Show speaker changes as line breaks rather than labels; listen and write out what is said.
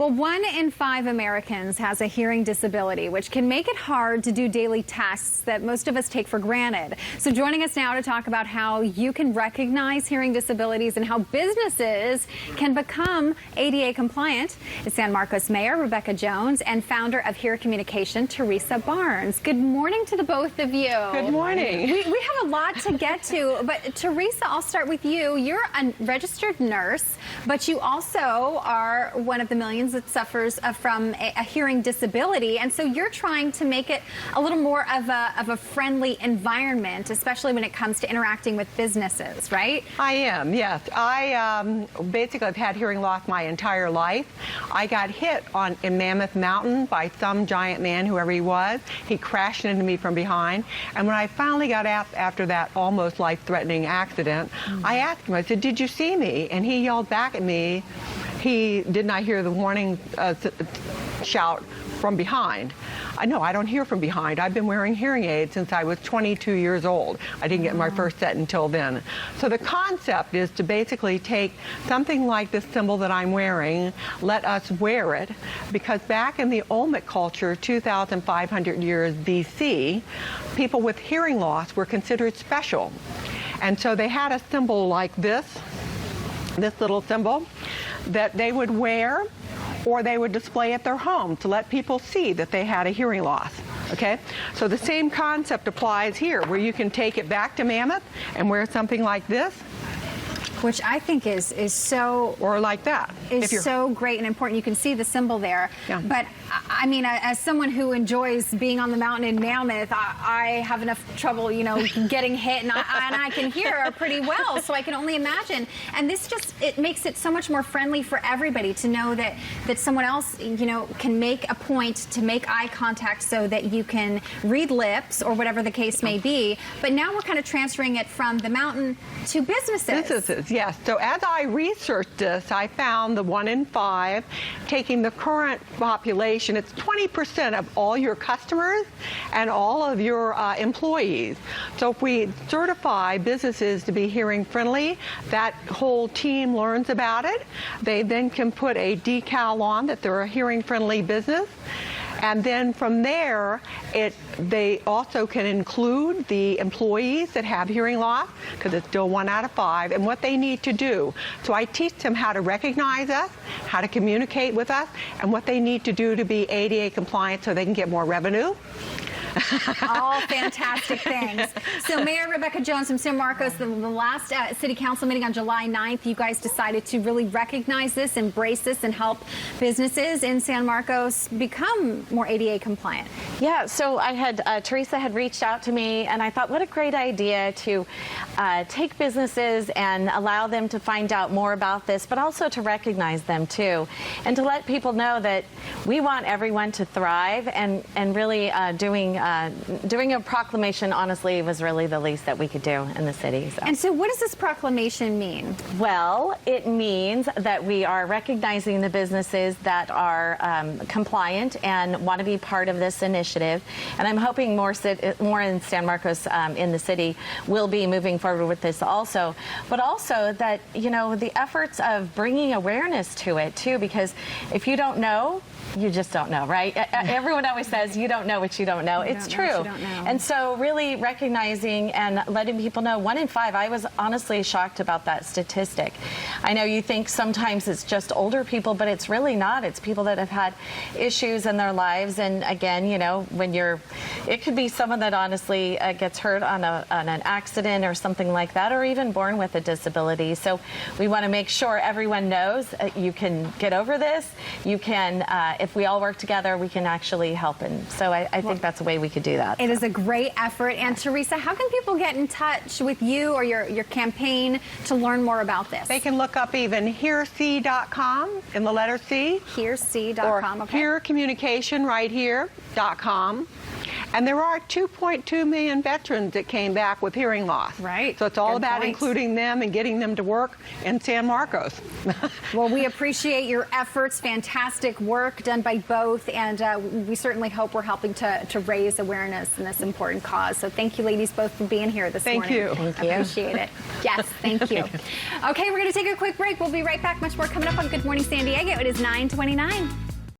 Well, 1 in 5 Americans has a hearing disability, which can make it hard to do daily tasks that most of us take for granted. So joining us now to talk about how you can recognize hearing disabilities and how businesses can become ADA compliant is San Marcos Mayor Rebecca Jones and founder of HearCommunication, Teresa Barnes. Good morning to the both of you.
Good morning.
We have a lot to get to, but Teresa, I'll start with you. You're a registered nurse, but you also are one of the millions that suffers from a hearing disability, and so you're trying to make it a little more of a friendly environment, especially when it comes to interacting with businesses, right?
I am, yes. I basically have had hearing loss my entire life. I got hit in Mammoth Mountain by some giant man, whoever he was. He crashed into me from behind, and when I finally got out after that almost life-threatening accident, I asked him, I said, "Did you see me?" And he yelled back at me. He did not hear the warning shout from behind. No, I don't hear from behind. I've been wearing hearing aids since I was 22 years old. I didn't get my first set until then. So the concept is to basically take something like this symbol that I'm wearing, let us wear it, because back in the Olmec culture, 2,500 years BC, people with hearing loss were considered special. And so they had a symbol like this little symbol that they would wear or they would display at their home to let people see that they had a hearing loss. Okay, so the same concept applies here, where you can take it back to Mammoth and wear something like this.
Which I think is so...
Or like that.
Is so great and important. You can see the symbol there. Yeah. But, I mean, as someone who enjoys being on the mountain in Mammoth, I have enough trouble, you know, getting hit, and I can hear pretty well, so I can only imagine. And this just, it makes it so much more friendly for everybody to know that someone else, you know, can make a point to make eye contact so that you can read lips or whatever the case may be. But now we're kind of transferring it from the mountain to businesses.
Yes, so as I researched this, I found the 1 in 5, taking the current population, it's 20% of all your customers and all of your employees. So if we certify businesses to be hearing friendly, that whole team learns about it. They then can put a decal on that they're a hearing friendly business. And then from there, they also can include the employees that have hearing loss, because it's still 1 out of 5, and what they need to do. So I teach them how to recognize us, how to communicate with us, and what they need to do to be ADA compliant so they can get more revenue.
All fantastic things. So Mayor Rebecca Jones from San Marcos, the last City Council meeting on July 9th, you guys decided to really recognize this, embrace this, and help businesses in San Marcos become more ADA compliant.
Yeah, so I had, Teresa had reached out to me, and I thought, what a great idea to take businesses and allow them to find out more about this, but also to recognize them too, and to let people know that we want everyone to thrive, and really doing a proclamation, honestly, was really the least that we could do in the city. So.
And so what does this proclamation mean?
Well, it means that we are recognizing the businesses that are compliant and want to be part of this initiative. And I'm hoping more in San Marcos in the city will be moving forward with this also. But also that, you know, the efforts of bringing awareness to it too, because if you don't know, you just don't know, right? Everyone always says, you don't know what you don't know. It's true. And so really recognizing and letting people know, 1 in 5, I was honestly shocked about that statistic. I know you think sometimes it's just older people, but it's really not. It's people that have had issues in their lives. And again, you know, when it could be someone that honestly gets hurt on an accident or something like that, or even born with a disability. So we want to make sure everyone knows you can get over this. You can, if we all work together, we can actually help. And so I think that's a way we could do that.
It is a great effort. And Teresa, how can people get in touch with you or your campaign to learn more about this?
They can look up even HearC.com in the letter C.
HearC.com,
or
okay.
HearCommunication right here.com. And there are 2.2 million veterans that came back with hearing loss.
Right.
So it's all
Good
about
point.
including them and getting them to work in San Marcos.
Well, we appreciate your efforts. Fantastic work done by both, and we certainly hope we're helping to raise awareness in this important cause. So thank you, ladies, both for being here this morning.
Thank you.
Thank you.
Appreciate it. Yes, thank you. Okay, we're going to take a quick break. We'll be right back. Much more coming up on Good Morning San Diego. It is 9:29.